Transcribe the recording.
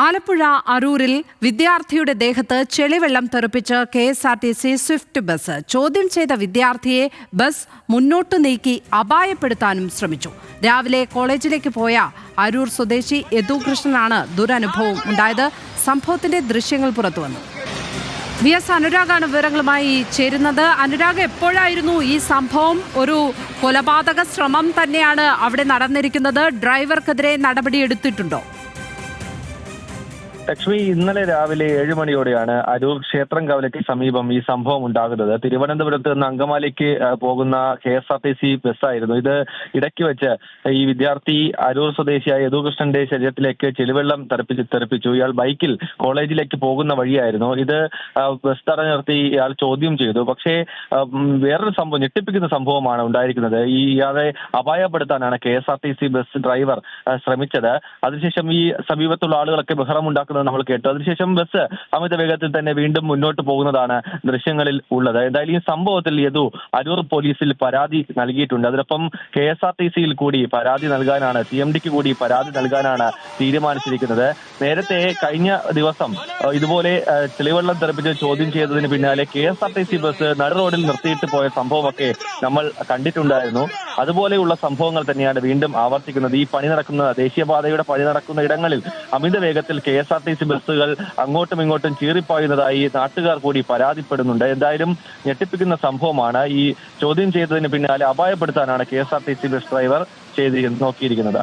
ആലപ്പുഴ അരൂരിൽ വിദ്യാർത്ഥിയുടെ ദേഹത്ത് ചെളിവെള്ളം തെറിപ്പിച്ച് KSRTC സ്വിഫ്റ്റ് ബസ്. ചോദ്യം ചെയ്ത വിദ്യാർത്ഥിയെ ബസ് മുന്നോട്ട് നീക്കി അപായപ്പെടുത്താനും ശ്രമിച്ചു. രാവിലെ കോളേജിലേക്ക് പോയ അരൂർ സ്വദേശി യദുകൃഷ്ണനാണ് ദുരനുഭവം ഉണ്ടായത്. സംഭവത്തിന്റെ ദൃശ്യങ്ങൾ പുറത്തുവന്നു. VS അനുരാഗാണ് വിവരങ്ങളുമായി ചേരുന്നത്. അനുരാഗ്, എപ്പോഴായിരുന്നു ഈ സംഭവം? ഒരു കൊലപാതക ശ്രമം തന്നെയാണ് അവിടെ നടന്നിരിക്കുന്നത്. ഡ്രൈവർക്കെതിരെ നടപടി എടുത്തിട്ടുണ്ടോ? ലക്ഷ്മി, ഇന്നലെ രാവിലെ 7 മണിയോടെയാണ് അരൂർ ക്ഷേത്രം കവലയ്ക്ക് സമീപം ഈ സംഭവം ഉണ്ടാകുന്നത്. തിരുവനന്തപുരത്ത് നിന്ന് അങ്കമാലിക്ക് പോകുന്ന KSRTC ബസ്സായിരുന്നു ഇത്. ഇടയ്ക്ക് വെച്ച് ഈ വിദ്യാർത്ഥി അരൂർ സ്വദേശിയായ യദുകൃഷ്ണന്റെ ശരീരത്തിലേക്ക് ചെളിവെള്ളം തെറിപ്പിച്ചു. ഇയാൾ ബൈക്കിൽ കോളേജിലേക്ക് പോകുന്ന വഴിയായിരുന്നു ഇത്. ബസ് തടഞ്ഞു നിർത്തി ഇയാൾ ചോദ്യം ചെയ്തു. പക്ഷേ വേറൊരു സംഭവം, ഞെട്ടിപ്പിക്കുന്ന സംഭവമാണ് ഉണ്ടായിരിക്കുന്നത്. ഇയാളെ അപായപ്പെടുത്താനാണ് KSRTC ബസ് ഡ്രൈവർ ശ്രമിച്ചത്. അതിനുശേഷം ഈ സമീപത്തുള്ള ആളുകളൊക്കെ ബഹളമുണ്ടാക്കുന്നത് നമ്മൾ കേട്ടു. അതിനുശേഷം ബസ് അമിത വേഗത്തിൽ തന്നെ വീണ്ടും മുന്നോട്ട് പോകുന്നതാണ് ദൃശ്യങ്ങളിൽ ഉള്ളത്. എന്തായാലും ഈ സംഭവത്തിൽ യദു അരൂർ പോലീസിൽ പരാതി നൽകിയിട്ടുണ്ട്. അതിനൊപ്പം KSRTCയിൽ കൂടി പരാതി നൽകാനാണ്, CMDക്ക് കൂടി പരാതി നൽകാനാണ് തീരുമാനിച്ചിരിക്കുന്നത്. നേരത്തെ കഴിഞ്ഞ ദിവസം ഇതുപോലെ ചെളിവെള്ളം തെറിപ്പിച്ച് ചോദ്യം ചെയ്തതിന് പിന്നാലെ KSRTC ബസ് നട റോഡിൽ നിർത്തിയിട്ട് പോയ സംഭവമൊക്കെ നമ്മൾ കണ്ടിട്ടുണ്ടായിരുന്നു. അതുപോലെയുള്ള സംഭവങ്ങൾ തന്നെയാണ് വീണ്ടും ആവർത്തിക്കുന്നത്. ഈ പണി നടക്കുന്ന ദേശീയപാതയുടെ പണി നടക്കുന്ന ഇടങ്ങളിൽ അമിത വേഗത്തിൽ KSRTC ബസ്സുകൾ അങ്ങോട്ടും ഇങ്ങോട്ടും ചീറിപ്പായുന്നതായി നാട്ടുകാർ കൂടി പരാതിപ്പെടുന്നുണ്ട്. എന്തായാലും ഞെട്ടിപ്പിക്കുന്ന സംഭവമാണ്. ഈ ചോദ്യം ചെയ്തതിന് പിന്നാലെ അപായപ്പെടുത്താനാണ് KSRTC ബസ് ഡ്രൈവർ നോക്കിയിരിക്കുന്നത്.